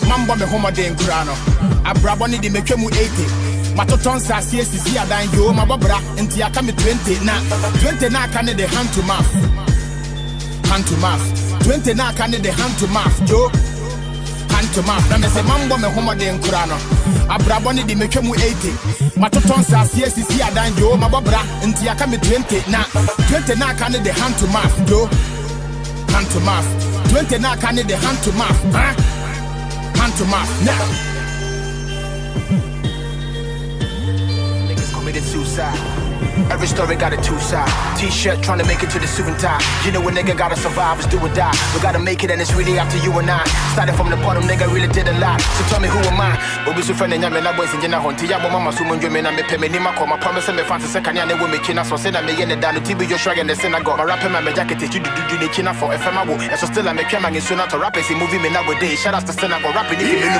Mambo me home den krano. Abrabo ni di me twemu 80. Matoton sa CSC adan yo mabobra enti aka me 20 na 20 na aka ne the hand to mouth. Hand to mouth. 20 na aka ne the hand to mouth. Yo. Hand to mouth. Na me say mambo me home den krano. Abrabo ni di me twemu 80. Matoton sa CSC adan yo mabobra enti aka me 20 na 20 na aka ne the hand to mouth. Yo. Hand to mouth. 20 na aka ne the hand to mouth. Huh? Hand to mouth now. Niggas committed suicide. Every story got a two-side. T-shirt trying to make it to the suit and tie. You know a nigga gotta survive, it's do or die. We gotta make it and it's really up to you and I. Started from the bottom, nigga really did a lot. So tell me who am I? But we so friend and yamen, I was in Jena Honti. Yabo mama sumun you mean I me pay me nima call. My promise and me fancy second and women kina so say that me yen down to TB your shrag and the synagogue. My rapper my jacket you do the kina for FMAO. And so still I make him and soon out to rap is movie me nowadays. Shout out to synagogue rapping if you know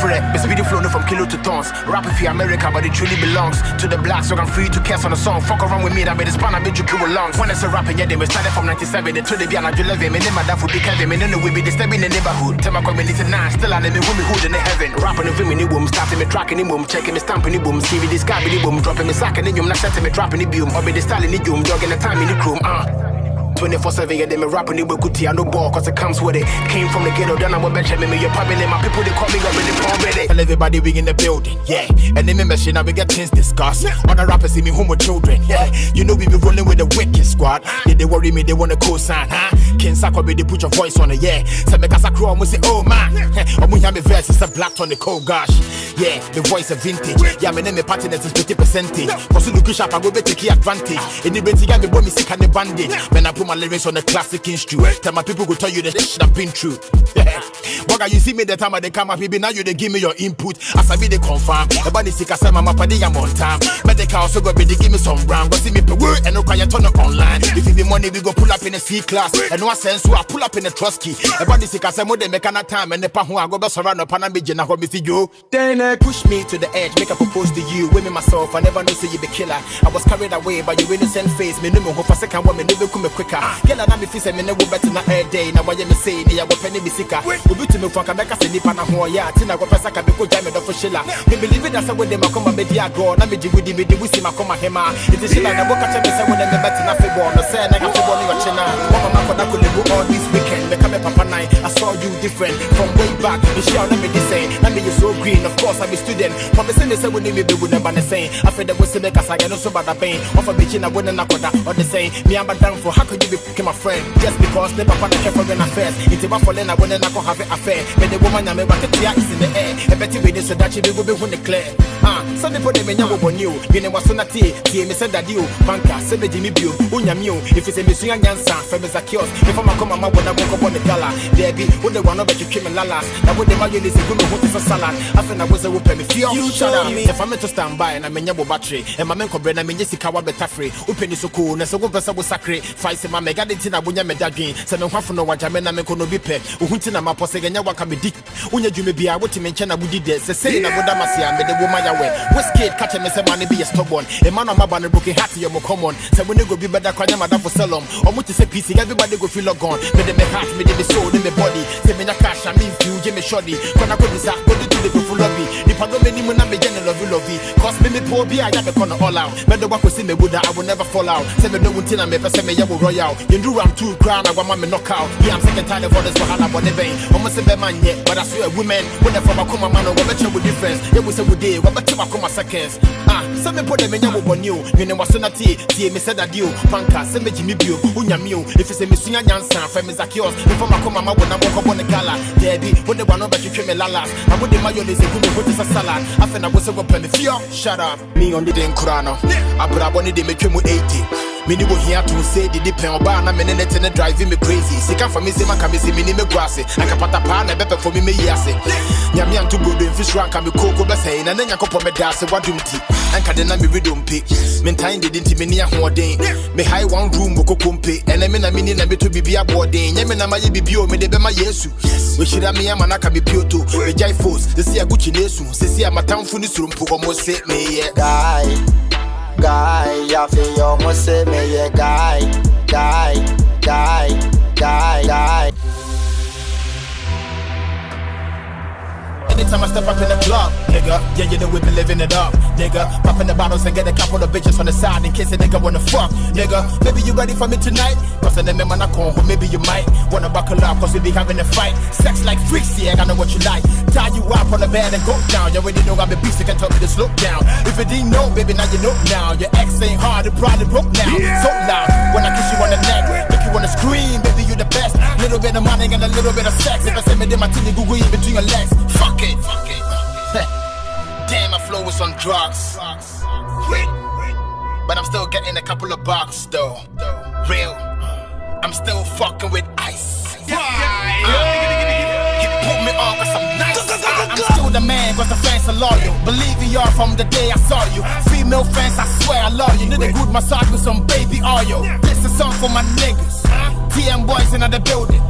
Fred, Miss Video flow from kilo to tons. Rap if you America, but it truly belongs to the black, so I'm free to cast on a song. Fuck around with me, that made this pan, I made you cool lungs. When I say rapping, yeah, they were started from 97. They told the Biana Julevi, me name my dad for big heavy. Me know we be disturbing the neighborhood. Tell my community now, still I me who me hood in the heaven. Rapping the film in the boom, starting me tracking the boom, checking me stamping the boom, see me this guy in the boom, dropping me sacking the boom, not setting me dropping the boom, or be the style in the boom, dogging the time in the room, 24/7, yeah, they me rapping it with Kuti and no ball, cause it comes with it. Came from the ghetto, then I'm a Benjamin, me, you're probably my people, they call me already. Tell everybody we in the building, yeah. And they me machine, now we get things discussed. All the rappers see me home with children, yeah. You know we be rolling with the wicked squad. They worry me, they want to co-sign, huh? King Sako, they put your voice on it, yeah. So make us a crew, I'm say, oh man. I'm gonna have me verse, it's a black on the cold, gosh. Yeah, the voice of vintage. Yeah, my name is partners is 50%. Cause you look sharp, I go better take advantage. And the betting, me boy, me sick and the bandage. When I put my lyrics on the classic instrument, tell my people go tell you the shit I've been through. Boga, you see me the time I they come up, baby, now you they give me your input. As I be they confirm, everybody sick as I'm a paddy, I'm on time. But they can also go be they give me some round, but see me per word and no cry turn up online. If you be money, we go pull up in a C class. And no sense, so I pull up in a trust key. Everybody sick as I'm they make an time and the pahu I go back around up and I'm be Jenna Hobby you. Then push me to the edge, make a propose to you. Women myself, I never know say you be killer. I was carried away by your innocent face. Me no more for second woman, never come quicker. Girl, I me feel say me never better na air day. Now why you me say they go penny be sicker. We to me from Kameka say nipa na ho ya. Tina go pesa ka be ko jam me do for shilla. Me believe it as I with them come and be dia go. Na me ji with me we see my come hema. It is shilla na boka tell me say when them better na football. No say na football in your china. Mama ko da ko live all this weekend. Me come papa night. I saw you different from way back. You share na me the same. Na me you so green. Of course I be student. Papa say me say when me be with them the same. I feel that we say make us I no so bad pain. Offer be china when na koda or the same. Me am down for how could you be my friend? Just because the papa care for an affairs. It's about for Lena when I go have an affair. When the woman I make is in the air. A better way so that she will be when the clear. Some people they may know what you. You know what's on a tea. Me said that you, Banka, said the Jimmy Bew, Unyamio. If it's a missing answer, famous a kiosk. If I'm a come when I walk up on the gala, there be when the one of you came in Lalas. Now when the Mayan is a good one for salad. I think I was a whooping me. You shut up. If I'm to stand by and I'm in your battery, and my man could I mean Jessica better free. Open is so cool, and so one person was sacred. Fight my mega dinner when you're medagin. Seven half no what I mean, I'm going to be pet. Uhuntina my posse and you can be dick. When you may be able to mention I would do this. The saying I would amasia made the woman away. Whiskey catch him as a money be a stubborn. A man of my banner broken hat you're more common. So when you go be better crying madam for salon. Or what is a PC, everybody go feel gone. Made them heart, made them soul in the body. Say me na cash, I mean you, Jimmy Shoddy. When I go to Zach, go to the full lobby. The Pagomeni Muna be general lovey. Cause me poor be I have a corner all out. But the work will see me would I will never fall out. Say me no one till I make a semi yellow royal. You do I'm too crown, I want my knockout. Yeah, I'm second time of orders for Hannah Bonnevain. Almost a man yet, but I swear women, when from a come man or what better with difference. It was a good day, what better come seconds. Some put them in your one you. You know what's on a tea, me said that you, Panka, send me Jimmy Bew, Unyamio. If it's a missing answer, famous like yours. If I'm a come when I walk up on the gala, there be when the one over you came in Lalas. I would the mayonnaise a good put a salad. I think I was a weapon. Shut up. Me on the Den Kurano. I put up on the make him with 80. Mini will here to say the depend on Bana minute and driving me crazy. Sick for me, Zima can be minimum grassy. I can put a pan and better for me, yassi. Yamian to go in fish rank and be cocoa bassin, and then I couple me das what do tea. And can then be ridden pick. Maintain the intimania hoarding. Me high one room, Boko Kumpe, and I mean a minute and be to be a boarding. Yamina my bio, me de my yesu. We should have me a manaka be pure to. The Jai Force, the Sia Gucci Nesu, Sia Matan Funisum, Pugomo say me, guy, I feel you must say me, guy. die. Anytime I step up in the club, nigga, yeah, you know we be living it up, nigga. Popping the bottles and get a couple of bitches on the side in case a nigga wanna fuck, nigga. Maybe you ready for me tonight? Cause I never man I come, but maybe you might wanna buckle up cause we be having a fight. Sex like freaks, yeah, I know what you like. Tie you up on the bed and go down. You already know I'm a beast, you can tell me to slow down. If you didn't know, baby, now you know now. Your ex ain't hard, it probably broke now. So loud, when I kiss you on the neck, make you wanna scream, baby, you the best. Little bit of money and a little bit of sex. If I say me, then my titty Google in between your legs. Fuck it. Damn, my flow was on drugs. But I'm still getting a couple of bucks though. Real, I'm still fucking with ice. You put me on cause I'm nice. I'm still the man cause the fans are loyal. Believe me, y'all, from the day I saw you. Female fans, I swear I love you. Need a good massage with some baby oil. This is a song for my niggas. TM boys in the building.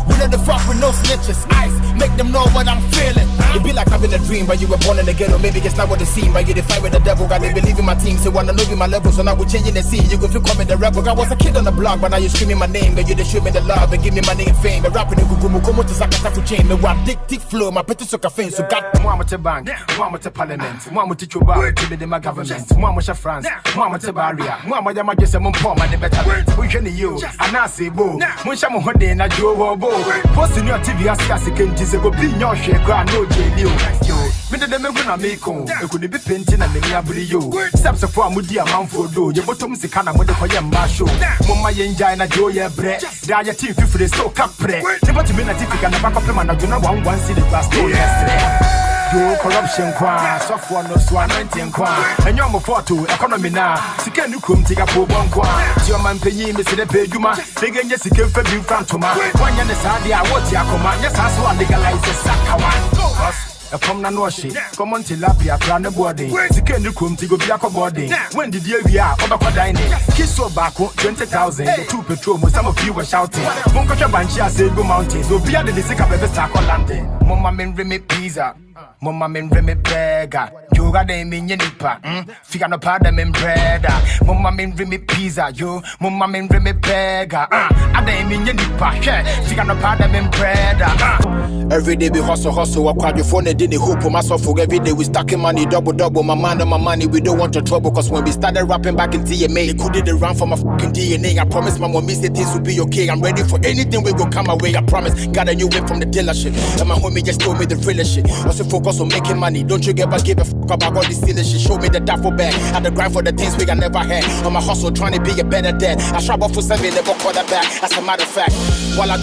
We know the fuck with no snitches. Ice, make them know what I'm feeling. It be like having a dream, but you were born in the ghetto. Maybe it's not what it seems. But you the fight with the devil. God, they believe in my team. So wanna know me my level. So now we're changing the scene. You go feel coming the rebel. I was a kid on the block, but now you screaming my name. But you the show me the love and give me money and fame. But rapping in Gugumu, come to Sakata chain. Me what dick flow, my petty sucker fame. So got Mama to bank, Mama to parliament, Mama to Chuba, to be my government, Mama to France, Mama to Barrier, Mama Yama just a mum poor man, the better. We can you, and I say, boo, Mushamo Honey and a Joe Bo. Posting your TV as a second is a go be your share, no jail. Me the me when I make on, it could be painting and me abri you. Steps of one mudia man for do, your bottom is a kind of mother for your masho. Mama Yenja Joe ya bread, Dia team for the so cap bread. Never to me a typical and a back of them and I do not want one see the glass door yesterday. Do corruption kwa, software no swan 19 kwa. And you're more for to economy now. Sika nu kum tiga po bon kwa. Your man pay me see the pay juma. Big and yes, you can feel you front to my. One yan is hard, I watch ya command. Yes, I saw legalize the Sakawan. A come na no shit. Come on tilapia, plan the body. Sika nu kum tigo be a body. When did you be out? Over dining. Kiss so back 20,000. The 2 petrol, some of you were shouting. Monka Banshia said go mountains. So be at the sick of the Sako landing. Mama min remi pizza. Mama min remi burger. You got them in your nipa. Figure no part them in bread. Mama min remi pizza. You, Mama min remi burger. I them in your nipa. Figure no part them in bread. Every day we hustle. I call your phone and didn't hope for myself. Every day we stacking money, double. My mind on my money. We don't want your trouble. Cause when we started rapping back in TMA, they couldn't run from my fucking DNA. I promise my mom said things will be okay. I'm ready for anything. We go come away. I promise. Got a new whip from the dealership. And my homie just told me the real shit. Also focus on making money. Don't you ever give a fuck about all this silly shit. Show me the duffel bag. Had to grind for the things we got never had. On my hustle, trying to be a better dad. I struggle for 7, never call that back. As a matter of fact, while I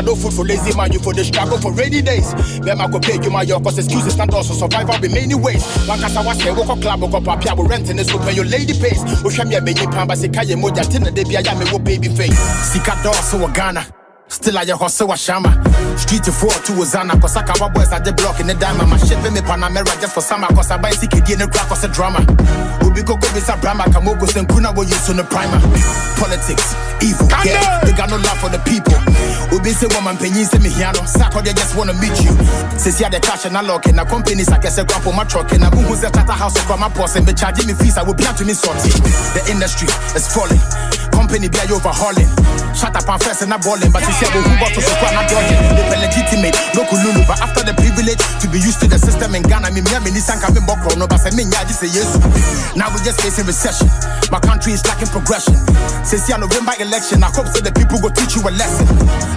no food for lazy man, you for the struggle for rainy days. Then I go pay you my cause excuses not also survival in many ways. One cause I was here, walk a club, walk up, I will rent in this open your lady pays. Usha me a baby pamba, say Kaya Moja, Tina, de Biayame, baby face. Sika Dorso, Ghana. Still I hustle wa shama. Street to 4 to Ozana. Cause I can boys at the block in the diamond. My shit with me Panamera just for summer. Cause I buy CKD in the crack cause a drama. Ubi go with a brama. Kamoko and Kuna will use on the primer. Politics, evil, yeah. They got no love for the people. Ubi say woman penny say me hiano. Sako they just wanna meet you. Since you had the cash and I lock in a company, I guess I grab for my truck. And I boom who's at a house from my boss and be charging me fees. I will be to me sorting. The industry is falling. Company be overhauling. Shut up and first and I'm balling. But you say who got to support not dodging. They were legitimate, no kululu. But after the privilege to be used to the system in Ghana, me Nissan can be more no but I mean yeah, just say yes. Now we just facing recession. My country is lacking progression. Since the November election, I hope that the people go teach you a lesson.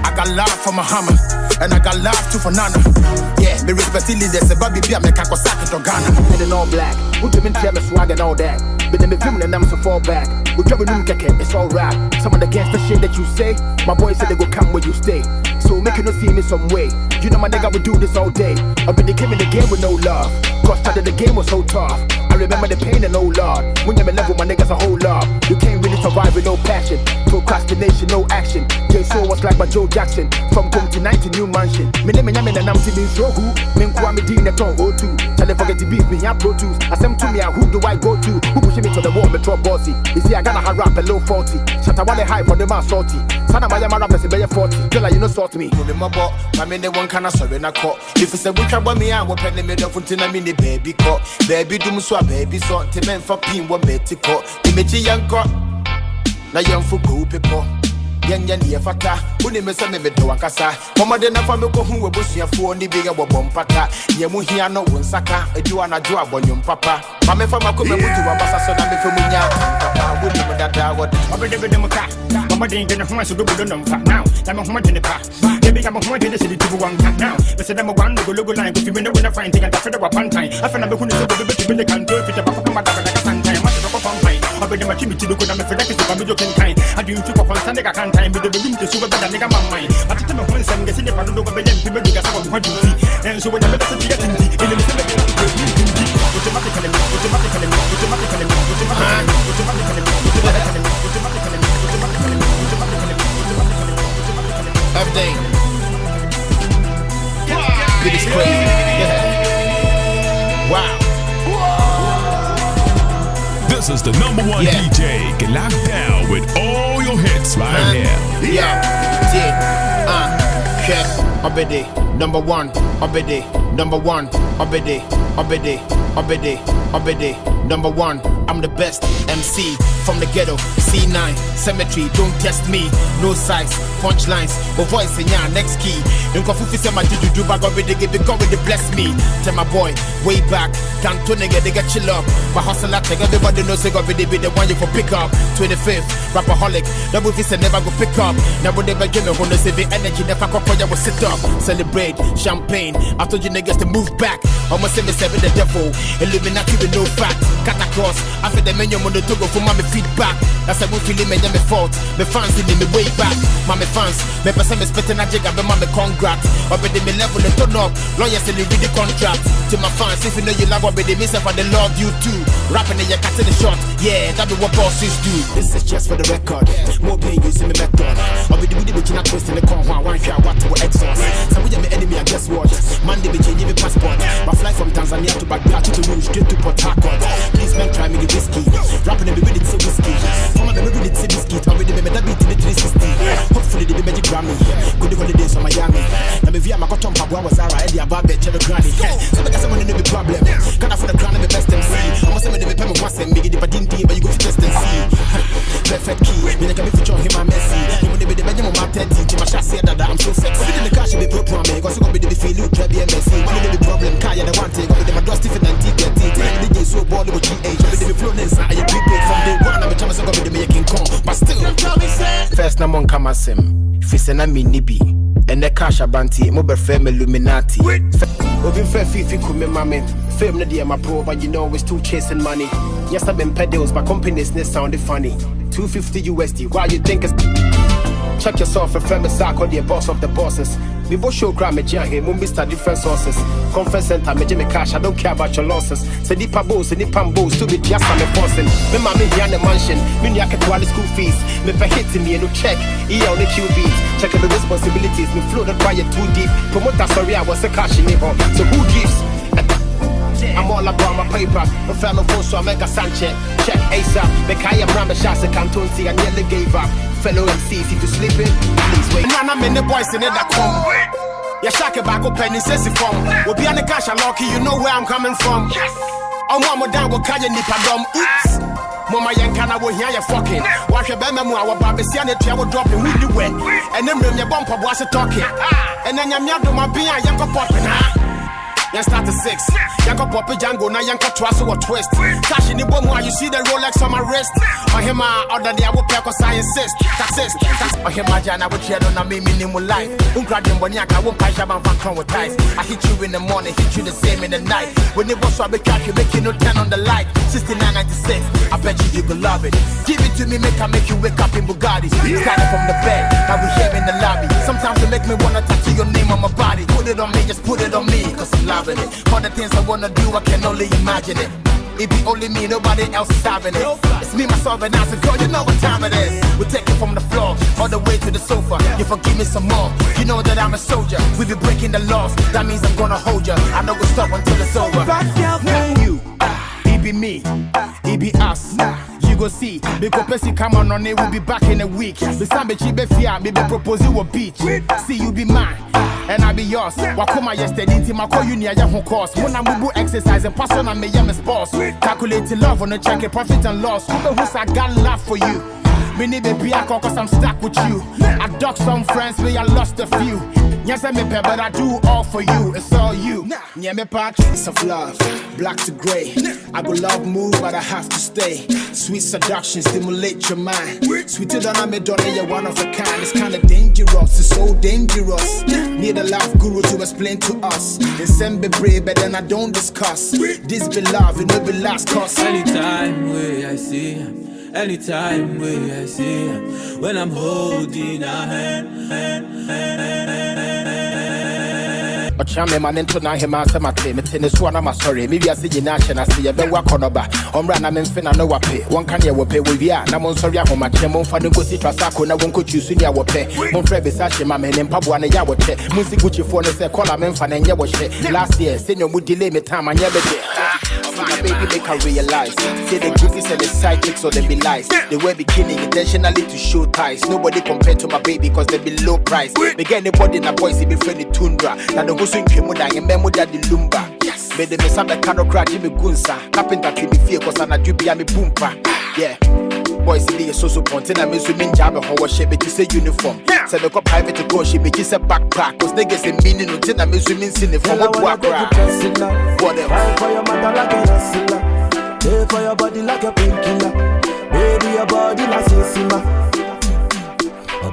I got love for Muhammad, and I got love too for Nana. Yeah, me respect leaders, a baby be a make a cossack to Ghana. Men in all black, who do me tell me swag and all that. But then me film and them to fall back. We trouble no keke, it's all rap. Some of the gangster shit that you say, my boys say they go come where you stay. So make you no see me some way. You know my nigga would do this all day. I've been came in the game with no love. Cause started the game was so tough. I remember the pain and no lord. When you're level, my niggas a whole lot. You can't really survive with no passion. Procrastination, no action. J-So was like by Joe Jackson. From Come to 90 new mansion. Me name and I'm to be so who. Me Kwame D in the tongue go to. Tell them forget to beat me, I'm Pro Tools. I send to me, who do I go to? Who pushing me to the wall, me drop bossy. You see, I gotta hard rap a low 40. Shut up, high for the man salty. Sana Maya rappers, a 40. Tell her you know sort me. My boy, my man, they one kind of sorry, and I caught. If it's a week about me, I will pen the middle of until I mean the baby caught. Baby, do swap, baby, sort to men for pin what bet to caught. Image young caught. Now young for group people. Yen ye fata, uni me se me do akasa. Mama de na fa me ko hu we busia fo ni bi bo bompata. Ye mu hia no wonsaka, edu na jo abonyum papa. Ma me fa makome butu wabasa so na me fe munya. Papa woni me dada wod. Obede be dem ka. Mama de ngene ho so go no mfa now. Na me ho de pa. Baby ga me ho de se di one now. Me se dem one go logo line go fi me no na find thing and after the one time. After na be hu so go be to be can do fit about papa mother like a sometime. Ma so go pam fine. Obede ma chimi ti do ko na me fe that is for me joking kind. I do you to pop on Sunday ka kan time. Be the room to super better nigga mama. But to me ho nsem get in the padu go be dem fi me ga so go duty. And so when I better to get in the in the automatically everything. It is crazy. Wow. This is the number one DJ. Get locked down with all your hits right here. Obede, number one. Obede, number one. Obede, Obede, Obede, Obede, number one. I'm the best MC from the ghetto. C9, cemetery, don't test me. No size, punchlines, but voice in your next key. Don't confusi say my juju bag already give the God with the bless me. Tell my boy, way back, can't turn nigga, they get chill up. My hustle I take everybody knows they got really be the one you for pick up. 25th, rapaholic, double fist and never go pick up. Never they begin me when they say the energy, never come for you will sit up. Celebrate, champagne. I told you niggas to move back. Almost say me seven the devil, Illuminati with no fact. Cut across, after the menu on the togo for mommy feedback. That's a good feeling, me fault. Me fans in me way back. Mommy fans, me person me spitting a jig, I be mommy congrats. Already me level the turn up, lawyers still read the contract. To my fans, if you know you love already, me say for the love you too. Rapping in your cat in the shot, yeah, that be what bosses do. This is just for the record, more pain using me method. Already we did not twist in the con one shot, what to exhaust. So we my enemy, I guess what? Monday be changing me passport. My flight from Tanzania to Baghdad to Rouge, straight to Port Harcourt. Please man, try me the whiskey. Rapping and be ready to whiskey. Come on, be ready to biscuit. Already me that beat in the 360. Hopefully they be magic Grammy. Good holidays from Miami. Now me via my cotton pabwa was Zara, Eddie Ababa, Cherry Granny. So I guess I'm gonna be problem. Can I for the crown of the best MC? I'm say me the payment once and make it but didn't but you go to test and see. Perfect key. Me like me feature him and Messi. He wanna be the Benjamin Martin. My chassis that I'm so sexy. In the car she be pro me. Cause you gonna be the feel you try be MSC. When you the problem, Kaya the one thing. Gonna be my dusty for 1930. The DJ so ball with GH. Gonna be the flow inside. I prepaid from day one. I'm a chance gonna be the making Kong. But still, first na mon kama sim. Fisena mi nibi. And the cash abanti. Mo be fame Illuminati. Obi fair fifi kume mame. Fame na dia my pro, but you know we're still chasing money. Yes, I've been pedals, but companies ne sounded funny. 250 USD. Why you think it's check yourself a famous sack or the boss of the bosses. We both show crime here, Mr. different sources. Conference center, me cash, I don't care about your losses. Say the pabos, the pambos, to be just I'm enforcing. Me mammy here in the mansion, me nyaka to all the school fees. Me for hitting me, no check, on the QBs. Checking the responsibilities, me floated by it too deep. Promoter sorry, I was a cash in it. So who gives? I'm all about my paper. No fellow phone, so I make a sound check. Check ASAP. Make I am Ramba shots a canton, see I nearly gave up. Fellow MCs, if you sleeping, please wait. Now I'm in the boys in it that come. Yeah, shack back up and says it from. We'll be on the cash and lucky, you know where I'm coming from. Yes. Oh, mama down go kaya nipa dom. Oops. Mama yankana will hear you fucking. Watch your bema mu our baby see and the travel dropping with the wet. And then bring your bumper was talking. And then your do my beer, yanko popping, huh? Yan start to 6. Yanko Poppy Django, now yanko twasso or twist. Cash in the bomb while you see the Rolex on my wrist. On him, other day I will pay cause I insist. That's it. On him, I would share on a minimum life. Ungradim Bonyaka won't catch up and come with ties. I hit you in the morning, hit you the same in the night. When it was so I be catch you, making no 10 on the light. 69.96, I bet you will love it. Give it to me, make you wake up in Bugatti. Starting from the bed, now we here in the lobby. Sometimes it make me wanna tattoo your name on my body. Put it on me, just put it on me, cause I'm loving it. All the things I wanna do, I can only imagine it. It be only me, nobody else is having it. It's me, myself, and I said, girl, you know what time it is. We take it from the floor, all the way to the sofa. You forgive me some more, you know that I'm a soldier. We be breaking the laws, that means I'm gonna hold ya. I don't go stop until it's over. Not you, it be me, it be us. You go see, because Pessy come on it, we'll be back in a week. The Sambe Chibe Fia, maybe propose you a beach. See, you be mine, and I be yours. Wakoma yesterday, Intima call you near your course. When I'm able exercise and pass on, I may am a sports. Calculating love on the check, profit and loss. Who's I got love for you? Me need baby I cause I'm stuck with you. I ducked some friends, me I lost a few. Yes, I me pay, but I do all for you. It's all you. Yeah, me patches of love, black to gray. I go love move, but I have to stay. Sweet seduction, stimulate your mind. Sweeter than I made, you're one of a kind. It's kinda dangerous, it's so dangerous. Need a love guru to explain to us. And send me brave, but then I don't discuss. This be love, it no be last cause. Anytime where I see him, anytime where I see him, when I'm holding a hand. Chame man into na him answer my team. It's in this one, I'm sorry. Maybe I see you nation. I see a better work on over. Run, I'm in fin, I know what pay. One can you pay with ya. I'm on sorry, I'm on chemo for the Gucci Trasako. No one could choose in your pay. Mon Fred Sashi, my man, and Pabua and Yawache. Music Gucci phone is a call, I'm in fan and Yawache. Last year, senior would delay me time and never did. My baby make her realize. Say the goofies and the side chicks or they be lies. They wear bikini intentionally to show ties. Nobody compared to my baby cause they be low price. They get anybody in a boys, they be friendly tundra. Now the go swing Kemuda and Memo Daddy Lumba. Yes. Made them miss up the cano crack Jimmy Gunsa. Carpenter to me fear cause I'm a dubia me boompa. Yeah. Boys, they are so pointing. I mean, swimming jam and how shape it is a uniform. Say the private to go, she make it a backpack. Cause niggas a meaning until I'm swimming in from a whatever. Fight for your mother like a wrestler. Pay for your body like a painkiller. Baby, your body like a simmer.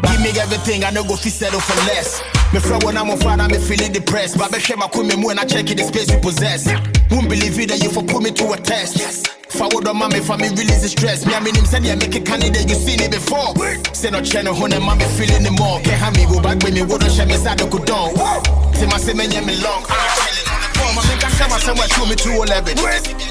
Give me everything, I no go fit settle for less. Me friend when I'm on fire, I'm feeling depressed. But I share my queen when I check in the space you possess. Won't believe it that you for put me to a test. Yes. Forward on mommy for me release the stress. Me I mean him said yeah make a candidate you seen it before. Say no channel hone and mommy feeling the more. Can't have me go back with me wouldn't share me side go down. Say my say me long. I think I said somewhere to me 211.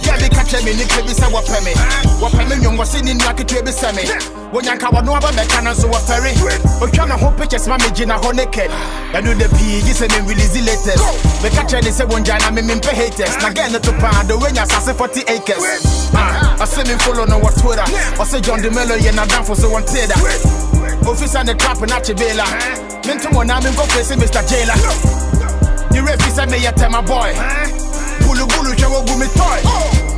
Yeah, they catch me, Nick, be say what me. What me, young was in like it be semi. When you can't know about the cannon, so what ferry. But you know, hope pictures, my Gina Honeket. I do the P, you say me release the latest. The catcher, they say one Jana, me pay haters. Now get to pound the way you say 40 acres. I say me follow no what Twitter. I say John DeMello, you're not down for so one tailor. Office and the trap and Achibela. Mental one, I'm in go face Mr. Jailer. The refs said me tell my boy. Bulu bulu chewo gumi toy.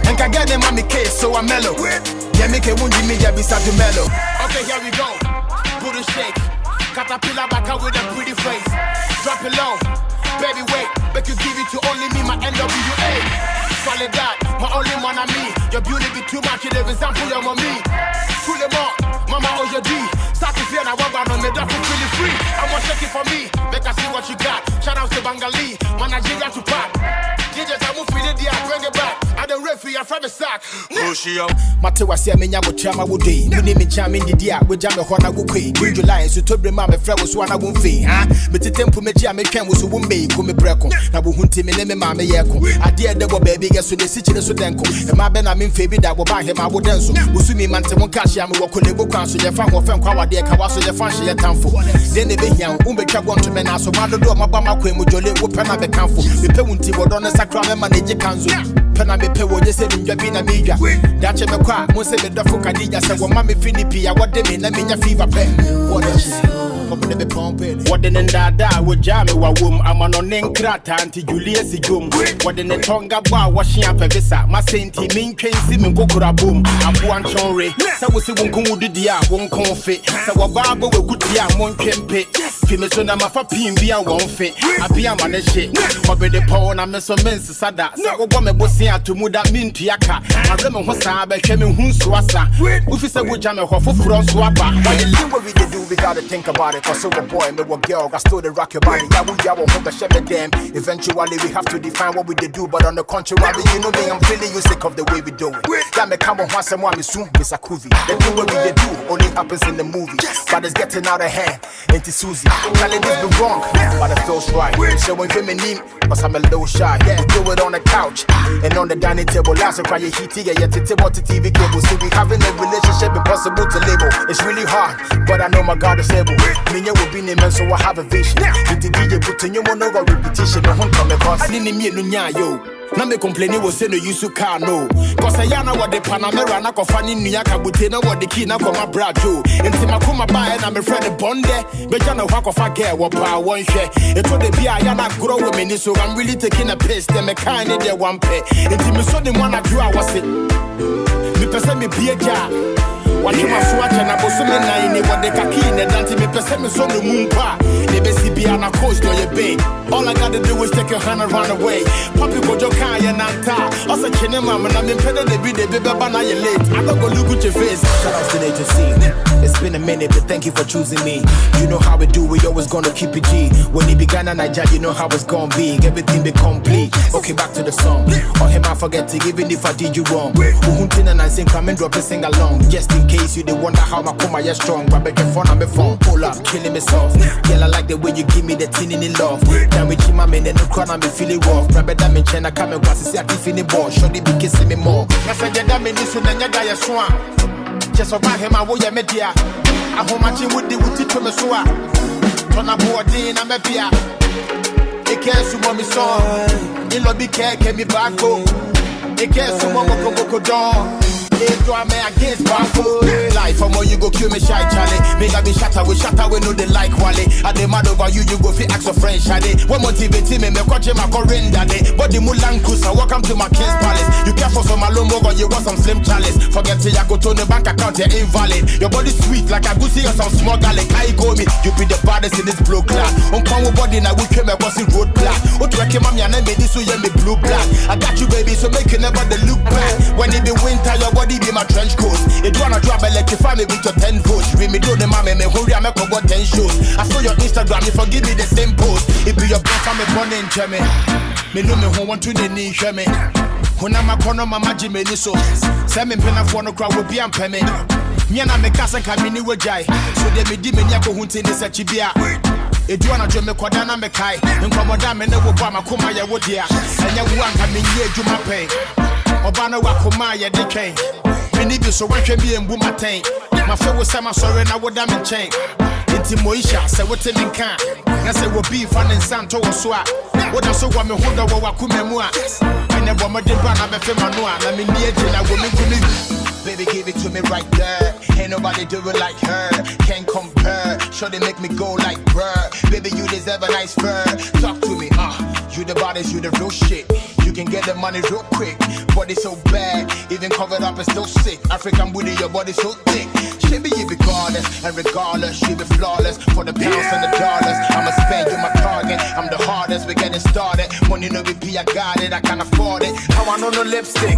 And can get them on me case so I'm mellow. Yeah, make a wound me yeah beside the mellow. Okay, here we go. Bulu shake. Caterpillar back out with a pretty face. Drop it low. Baby wait. Make you give it to only me, my NWA. Solid that, my only one on me. Your beauty be too much, you live example your mommy. Pull them up, mama or your D. Start to fear now one on me, that's really free. I want check it for me, make I see what you got. Shout out to Bangali, man Nigeria to pop. DJ I move with it, bring it back. I don't referee, I'm from the sack. Matewa see me nyamo chama wo day. Me name chama in the dia, we jam me hona go kwe. In July, so to bring my friend was one I won't fee. Me te tempo me jam me can was won me come breko. Na bo hunti me name mama yeko. Adia de go baby get so the city so denko. E ma be na me febi da go ba he ma wo denso. Wusu mi mante won cash ya me wo kolego kwan so ye fa ho fa kwa wade ka wa so ye fa hye ye tamfo. Den ne be hian umbetwa gonto me na so ma do ma ba ma kwa mu jole wo pe na be kanfo. Me pe wunti wo do no sakra me manage kanzo. Pena me pe wo je se ndwa bi na meja. Dache me kwa mo se be dofo kadija se wo ma me finipi ya wode me na me nya fever pe. What else? What in da wo jam wa wom amano nenkrata anti Julius Jom. What in the tonga ba washing up visa. Ma senti min twensi min kokura boom. Ambo anchonre. Sa wo se won kon wudi dia won kon fe. Sa wo ba bo we gutia mon twempe. Fi me so na ma fa pin bia won fe. Abia ma ne hye. Obe de paw na me so mens sada. Sa wo go me bosi atomu da mintu aka. Are me ho sa ba hwe me hu so asa. Ufi se wo jam ho foforo so aba. What we do, we gotta think about it. Cause so a boy, me a girl, got still the rock your body. Yeah, we won't share the damn. Eventually, we have to define what we do. But on the contrary, you know me, I'm feeling you sick of the way we do it. Yeah, me come on once and one, me soon, Miss Akuvi. The thing what we do only happens in the movie. But it's getting out of hand. Ain't it Susie? Telling this be wrong, but it feels right. So when women need, cause I'm a little shy. Yeah, do it on the couch and on the dining table. Last cry your heat, yeah, to TV cable. See, we having a relationship impossible to label. It's really hard, but I know my God is able. Minya will be named so I have a vision. With the DJ putting you on over repetition. I won't come across. I didn't mean yo. Na me complain was say no use to car no. Cause I yana what the Panamera na kofani niyaka butena what the key na koma brajo. Enti makoma buy na me friend bonde. Beja na wako fa girl what pa one share. It would be a yana grow with me so I'm really taking a piss. Them me kind of there one pay. Enti me so the one I do I was it. Me person me be a jar. Watch my swatch and I was so many what they kaki and Dante me person so the moon pa. They be on a coast or your bay. All I gotta do is take your hand and run away. Papi go joka and nanta. Also chinema and I'm impeded to be the baby bana you late. I don't go look at your face. Shout out to the agency. It's been a minute, but thank you for choosing me. You know how we do, we always gonna keep it G. When it began and I you know how it's gonna be. Everything be complete. Okay, back to the song. On him I forget it, even if I did you wrong. Uhuntin and I sing, come and drop a sing along. Just in case you they wonder how my coma is strong. But back your phone on my phone, pull up, killing me soft. Girl, I like the way you give me the tin in the love. Then we keep my man in the crown and me feeling rough. Grab a damn in China, come and watch see I keep in the ball. Show they be kissing me more. I said, yeah, damn in this one, and you got your swan. Just about him, I will ya media. I hold my chin with the woody to me swap. Turn a board in, I'm a beer. It can't sumo me song. In lobby care, can me back home. It can't sumo Moko Don. They draw me against Bafo. Life from where you go kill me shy Charlie. Make I be shatter we know they like Wally. At the mad over you go fi ask a friend Shadi. What motivating me coach my correnda day. But the Mulan Kusa, welcome to my King's Palace. You care for some alumbo or you want some slim chalice. Forget to Yakoto the bank account, you're invalid. Your body sweet like a goosey or some small garlic. I go me, you be the baddest in this blue class. On power body now we came across the road black. What you came and made this so you me blue black. I got you baby, so make you never the look back. When it be winter, your body be my trench coat. It wanna drop electrify me with your 10 votes. Read me do the mama me hurry I make about 10 shows. I saw your Instagram, you forgive me the same post. It be your best I'm a born in Cheme. Me know me who want to the knee Cheme. When I'm a corner my magic me so. Send me pen for no crowd will be am peme. Me and I make us and come in with jai. So they me di me nyako hunting this a chibia. It wanna dream me kwadana me kai. And come on down me no will buy my kuma ya wood ya. And ya want come in here to my pay. Obana wakuma ya decay. Me need you so I can be in boom attain. My friend was sama sorry now what I'm in chain. Into Moisha, say what in can. I say we'll be fun and Santo or swap. What I saw what me hold over Wakumemua. I never met the brand I'm a femanua. I'm in the edge and I will make you. Baby, give it to me right there. Ain't nobody do it like her. Can't compare. Sure they make me go like bruh. Baby, you deserve a nice fur. Talk to me, you the bodies, you the real shit. You can get the money real quick. Body so bad, even covered up is still sick. African booty, your body so thick. She be you be goddess, and regardless, she be flawless. For the pounds and the dollars, I'ma spend you my target. I'm the hardest, we're getting started. Money no BP, I got it, I can't afford it. How I know no lipstick.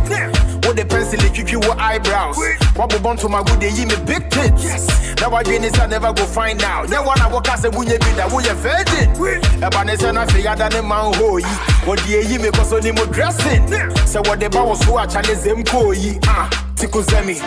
What the pencil, you with eyebrows. What we born to my good, they give me big tits. Now I get this, I never go find out. Then when I walk out, say, when you be that, when you virgin. About and I figure that the man ho ye. What do you me cause only more dressing? So what the boss who are challenge them ko ye. Tikuzemi.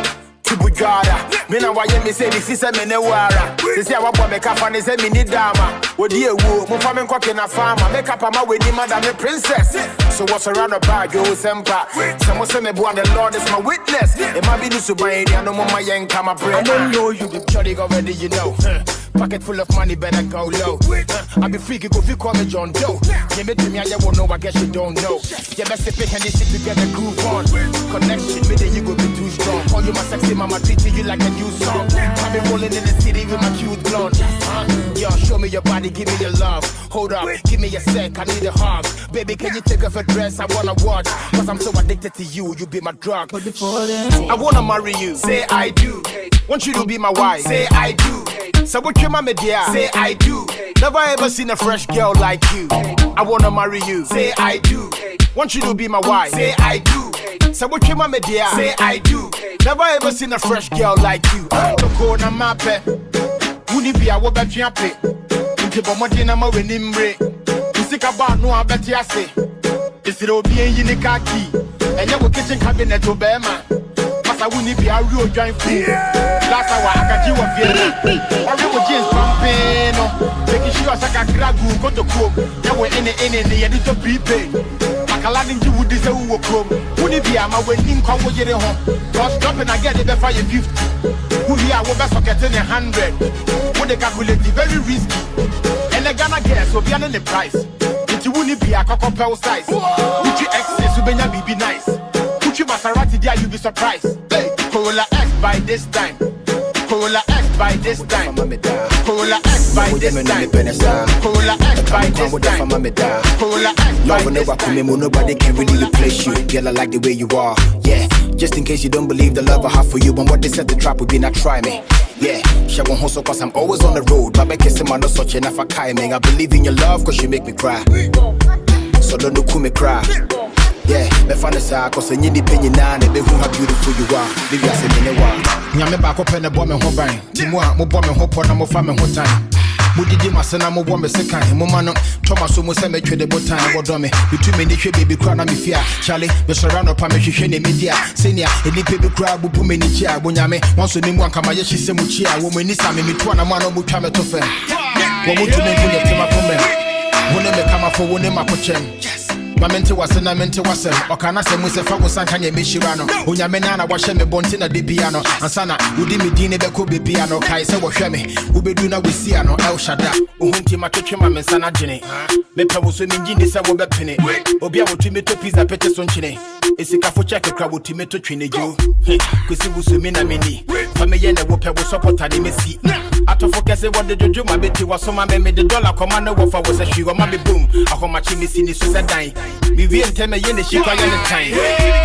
Tibujara. Me na why me say this is a menewara. They say I want to make up and they say me need dama. What do you woo? Mo fa me kwake na farmer. Make up my wedding madam me princess. So what's around the bag yo sempa. Some say me boy the Lord is my witness. It might be this ubaidi I know my young come up. I don't know you be chody already you know. Pocket full of money, better go low. I be freaky, go if you call me John Doe. Give it to me, I won't know, I guess you don't know. You best to pick and this shit to get a groove on. Connection, me then you go be too strong. Call you my sexy mama, treating you like a new song. I be rolling in the city with my cute blonde. Yo, show me your body, give me your love. Hold up, give me a sec, I need a hug. Baby, can you take off a dress? I wanna watch. Cause I'm so addicted to you, you be my drug. But before then, I wanna marry you. Say I do. Want you to be my wife. Say I do. So what you mama dear? Say I do. Never ever seen a fresh girl like you. I wanna marry you. Say I do. Want you to be my wife. Say I do. So what you mama dear? Say I do. Never ever seen a fresh girl like you. To go na mape. Wuni be a wo betwe ape. Nti bomodi na ma wenimbre. Usika ba no abeti ase. Isire obi en yini kaki. Enye wo kitchen cabinet obema. I wouldn't be a real giant fool. Last hour, I got you a Vienna. I remember James Pampino. Making sure I got Gragu, go to cook. There were any editor prepaid. Makaladin you would deserve who will come. Wouldn't be a my wedding come with your home. Just drop and I get it before you 50. Who here will best get in 100. Would they calculate the very risky? And the Ghana guess will be an the price. It wouldn't be a cocoa pearl size. Would you access to be nice? Maserati there, you be surprised. Hey, Corolla X by this time. Who will I act by this time? Who will I act by this time? Who will I act by this time? Who will I act by this time? Nobody can really replace you. Girl, I like the way you are. Yeah, just in case you don't believe the love I have for you, and what they set the trap would be not try me. Yeah, she won't hustle cause I'm always on the road. But I kiss him, I'm not such enough for Kaiming. I believe in your love cause you make me cry. So don't look who me cry. Yeah, me find the side cause you need opinion now. They be who how beautiful you are. Leave you as a minute while. Nyame back up and the bomb and home bang. Timua, mo bomb and hope on a family whole time. Mudidi masana mo bomb second. Mumano, Thomas almost sent me to the bottom. What do me? Between me, the baby crown and me fear. Charlie, the surround of Pamishin media. Senior, a little baby crab who put me in the chair. Bunyame, once a new one come, I just see some chia. Woman is a minute one a man of Mutame to fair. What would you make when you came up from me? When they come up for one in my coachem. Mamente wase na mente wase okana se mu se fa wo sanka nya mehira no onyame na wa hye me bonte na de bia no ansana udi me din ne beko be bia no kai se wo hwe me wo bedu na wesi ano el shada ohunti matwetwe ma me sana gene me pa wo so me ngini se wo bepene obi a wo tumi to pizza pete so nchene esika fo check kra wo tumi to twene jo kwesi wo so me na meni fa me ye na wo pe wo support ade mesi atofo kese wo de jojo ma beti wo so ma me de dollar koma na wo fa wo se hwi wo ma be boom akoma chi mesi ni so se dan me we nteme ye ne shikwa ye ne time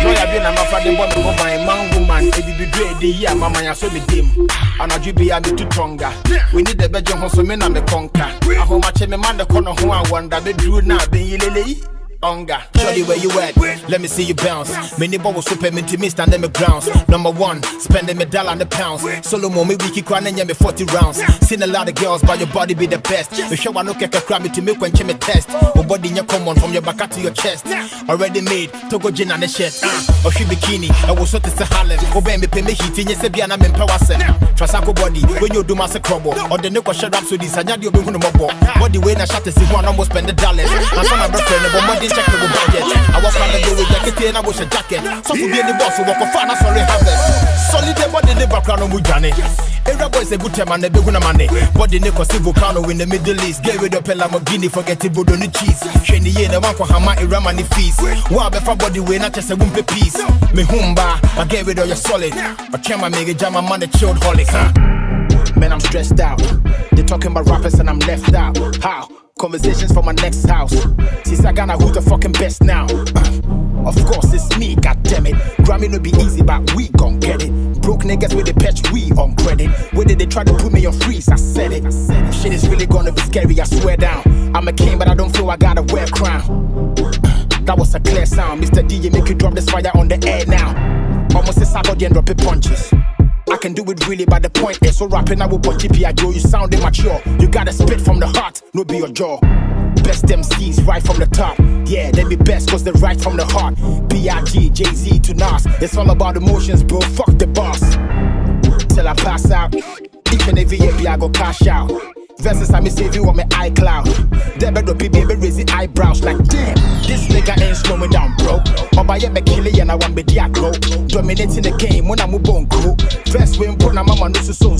no ya bi na mafa de bo me go ban man woman e bi dre de yi amama ya so me dem anaju bi ya me tutonga we need the beje ho so me na me konka ahoma che me man de kono ho a wonder be dru na ben yelele Onga, shorty where you at? Let me see you bounce. Many bubbles super me to me stand on the grounds. Number one, spending me dollar on the pounds. Solo mo me wiki crying and me 40 rounds. Seen a lot of girls, but your body be the best. Me show I no keka cry me to make when me test. Your body in your common from your back to your chest. Already made, Togo gin and the shirt. Or she bikini, I was so to Harlem. Obey me pay me heat in your Sebiana men power set. Trasako body, when you do master crumble. Or the nickel shut up so this and you'll be one more body way na shot to see one almost spend the dollars. I'm from my girlfriend, but money check the budget. I walk on the door with jacket and I wish a jacket. So for being the boss, walk a fan, sorry harvest. Solid body in the background of Mujane. Every boy is a good time and a big one money. Body Nico Silvocano in the Middle East. Get rid of Lamborghini, forget the board on the cheese. Shani and one for Hama Iramani fees. Wow, before body way, not just a wimpy piece. Me humba, I get rid of your solid. I can't make a jam, I'm on the chilled holic, huh? Man, I'm stressed out. They talking about rappers and I'm left out. How? Conversations for my next house. Since I Ghana, who's the fucking best now? Of course, it's me, goddammit. Grammy no be easy, but we gon' get it. Broke niggas with the patch, we on credit. Where did they try to put me on freeze? I said it. Shit is really gonna be scary, I swear down. I'm a king, but I don't feel I gotta wear a crown. That was a clear sound. Mr. DJ, make you drop this fire on the air now. Almost a Saturday and drop it punches. I can do it really, but the point is so rapping I will punch P.I.Joe. You sound immature. You gotta spit from the heart, no be your jaw. Best MCs right from the top. Yeah, they be best cause they right from the heart. B.I.G, Jay-Z to Nas. It's all about emotions, bro. Fuck the boss. Till I pass out. Each and every year, I go cash out. Versus I me save you on my iCloud. There better be baby raising eyebrows like damn. This nigga ain't slowing down, bro. Oba ye me kill it and I want be diagro. Dominating the game when I'm a bone crew. First win put my mama no so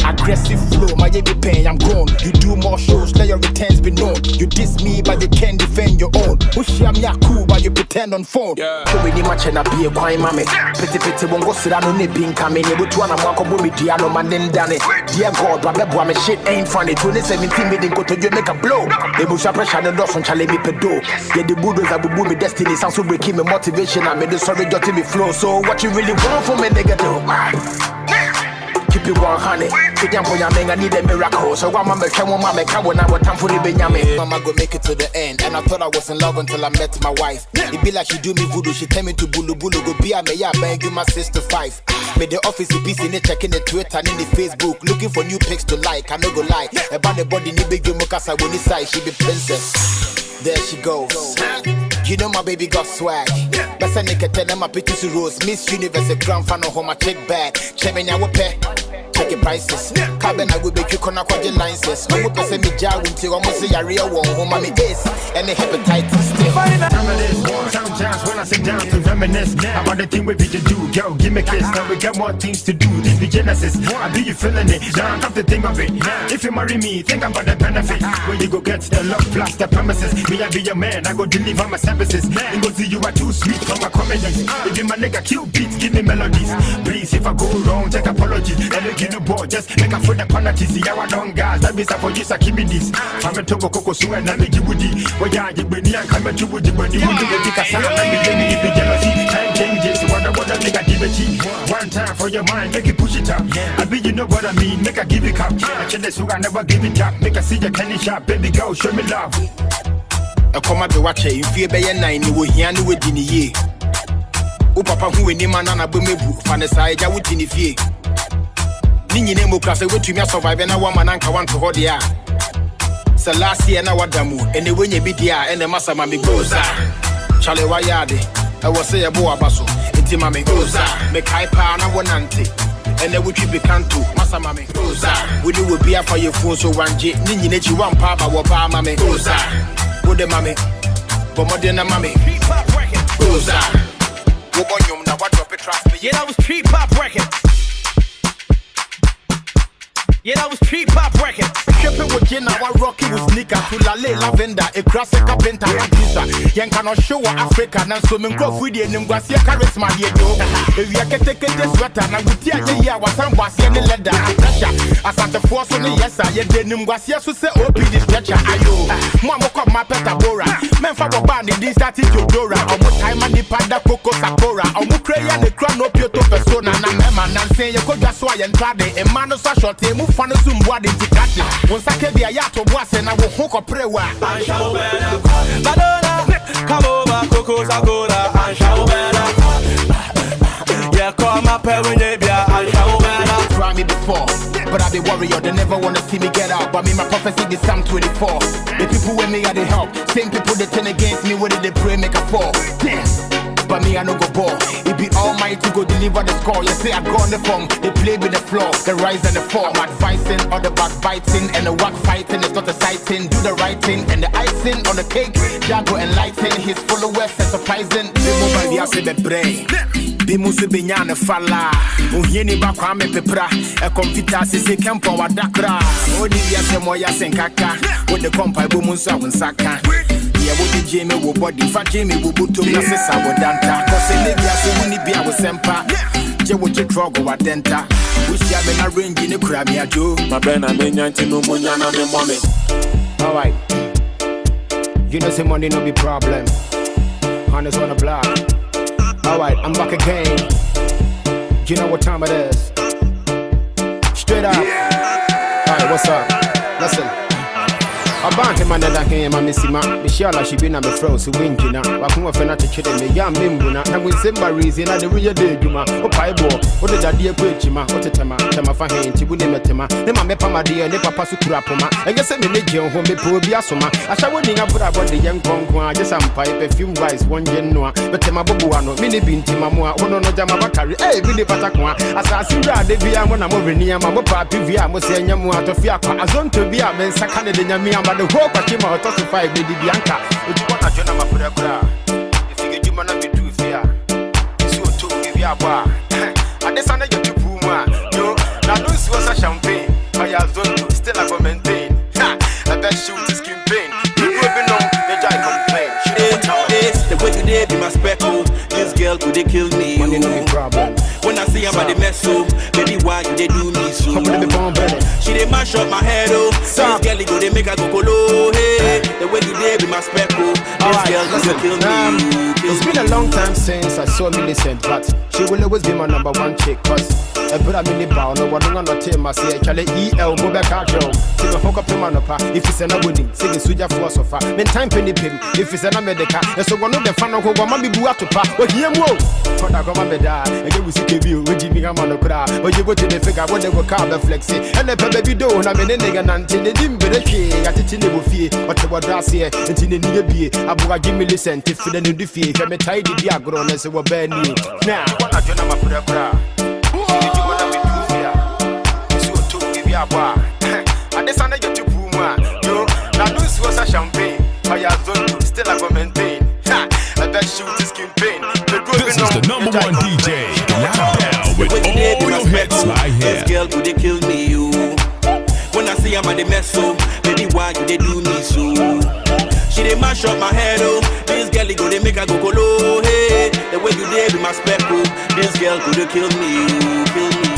aggressive flow, my ye be paying, I'm grown. You do more shows, let your returns be known. You diss me but you can't defend your own. Wish I'm ya cool but you pretend on phone. So we need much and I be a quiet mammy. Pity won't go sit down on it being coming. Able to one I'm walking with me, Diano man then done it. Dear God, but that boy me shit ain't funny. 2017 me go to you make a blow. They will sharp pressure the doors on Charlie me pedo. Yeah, the bulldogs that will boom me destiny. Sounds so breaking me motivation. I made the sorry just to me flow. So what you really want from me, nigga do? Keep it 100. I need a miracle. So I'm a come on, mama, come on, I was time for the Benjamin. Mama go make it to the end. And I thought I was in love until I met my wife. It be like she do me voodoo. She tell me to bulu bulu go be a me, yeah, bang you my sister 5. Made the office be busy, checking the Twitter and in the Facebook. Looking for new pics to like, I no go lie. About the body, ni big you mukasa when side, she be princess. There she goes. You know my baby got swag. But I nigga tell them my pictures to rose. Miss Universe, a grand fan of home, I check back. Chemenya will pay. Check your prices. Cabin, I will make you connect with your licenses. No more person me jar until almost say a real one. Home, I'm ace. And the hepatitis still. Sometimes when I sit down to reminisce about the thing we be to do, girl, give me a kiss. Now we got more things to do. This be Genesis. I be you feeling it. Now I have to think of it. If you marry me, think about the benefits. When you go get the love plus the premises. Me, I be your man. I go deliver my services. And go see you are too sweet for my comedies. If you my nigga kill beats, give me melodies. Please, if I go wrong, take apologies. And look, you know boy, just make a friend of Panatisi. I don't gas, that means I for this, I keep me this. I'm a Togo Coco, so and I make you woody. Why are you when you come to Woody, when you take a sound and be jealousy? Time changes, what negativity. One time for your mind, make it push it up. I bet you know what I mean, make a give it up. I tell this I never give it up. Make a see your candy shop, baby girl, show me love. I come up to watch it, you feel by 9, you will hear no with in a year. O papa who any man and a bumebu, Fanasai, I would in a fear. Nini name class, I went to me survive and a woman anchor want to hold the air. So last year, now what damu, and the way you beat the air and the massa mammy goes. Charlie Wayade, I was say a boa basso, and Timami goes. Make high power and one auntie. And then we keep it canto, Massa Mammy goes. We do be a for your phone so one J, Nini Nachi one papa, what pa mammy goes. Good the mammy, but more than a mammy goes. Yeah, that was Street Pop record. Yeah, that was Street Pop record. Shipping with Jenna, I rocky with sneaker to Lale Lavender, a grass a carpenter and pizza. Yan cannot show Africa, and swimming crop with the Nungasia charisma. If you can take this sweater, and I would tell you what I'm was in the leather and pressure. As at the force on the yes, I did Nungasia to say, oh, be this stretcher. Ayo, Mamma come my petabora. Men for a band, they started to Dora. Or what time and the panda coco sakura. Or Mukrea and the crown of your persona. And I'm a man and say you could just sway and try a man of such a move for the soon body to catch it. Once I can be a yacht of was and I will hook a prayer. I shall better. Madonna, come over, Coco Sakura, I shall better. Yeah, call my parent, I shall better. Try me before, but I be warrior, they never wanna see me get out. But me, my prophecy is Psalm 24. The people with me are the help. Same people that turn against me, what did they pray, make a fall? Damn. But me, I no go ball. It be almighty go deliver the score. You say I go on the form, they play with the floor, the rise and the fall. I'm advising all the backbiting and the work fighting. It's not the sighting, do the right thing and the icing on the cake. Jago enlighten his followers and surprising. The mobile ya se be brain. Be musu be nyane fala. Uhieni ba kwa me pepra. A computer se kempo wa dakra. Odi ya se moya senkaka. With the compa bu musa unsaka. Yeah, what the Jamie will body, fat Jamie will boot to me, says I would danta. Cause a nigga, so when he be our semper. Jay, what you drug or denta. Wish you have been arranging a crabby at you. My brain, I mean, 19 no money, and I'm the money. Alright. You know, say money no be problem. Honest on the block. Alright, I'm back again. You know what time it is. Straight up. Alright, what's up? Listen. A band man that came and Missy Ma, Michelle, she been a froze who win, you know. I come off and not to cheat me, young Mimbuna, and with Simba reason at the real day, Juma, or Piebo, what did that dear Quechima, what a Tama, Tama Fahin, Tibunima Tema, Nema Mepa, dear, Nepa Pasukurapoma, and guess I'm a legion who may poor Biasoma. I shall win up about the young Conqua, just some pipe, a few rice, one genoa, but Tema Bobuano, Mini Bin Timamua, one on Jamabakari, eh, Billy Patakwa, as I see that the Via when I'm over near my Papa Via, Mosenia Muato Fiaka, as on to Via, then Sakana de Yamia. But the whole came out of 5 lady Bianca. If you want to join my brother, if you get you man be too fair. So to give you a bar. And this under your puma. Yo, now those was a champagne. I have done to still I go maintain. I bet shoot is campaign. People be know the guy complain. The way you did be my speckle. This girl could they kill me. Money no problem. When I see about the mess so, baby why you they do me so? Come on, she they mash up my head oh. This girl go they make her go colo. Hey, the way you did be my speckle. This girl could kill me. It's been a long time since I saw Millicent, but she will always be my number one chick. Cause I put a mini bow, no one on the team. I say, Charlie EL, go back out. See the hook up in Manopa. If it's an wedding, say the Suja for sofa. Then time penny pim. If it's an America, and so one of the fan of who want to be Buatupa. But here, whoa. But I come on the die. And you will see the view with Jimmy Hamanokra. But you go to the figure what they will call the flexi. And the baby don't have any nigga until they didn't be the key. At the tin of fear, whatever that's here. Until the nigga be. Abu give me listen. If you didn't defeat, I'm a tidy diagram as a Benny. Now, what I don't have a prayer. And this under your puma, yo, now this was a champagne. I have done to still I go maintain. I bet shoot is campaign. This is the number one DJ. Loud with all your hits right here. This girl could they kill me you. When I see I'm at the mess so, baby why you they do me so? She they mash up my head oh. This girl go they make her go colo. Hey, the way you did be my speckle. This girl could they kill me you, kill me.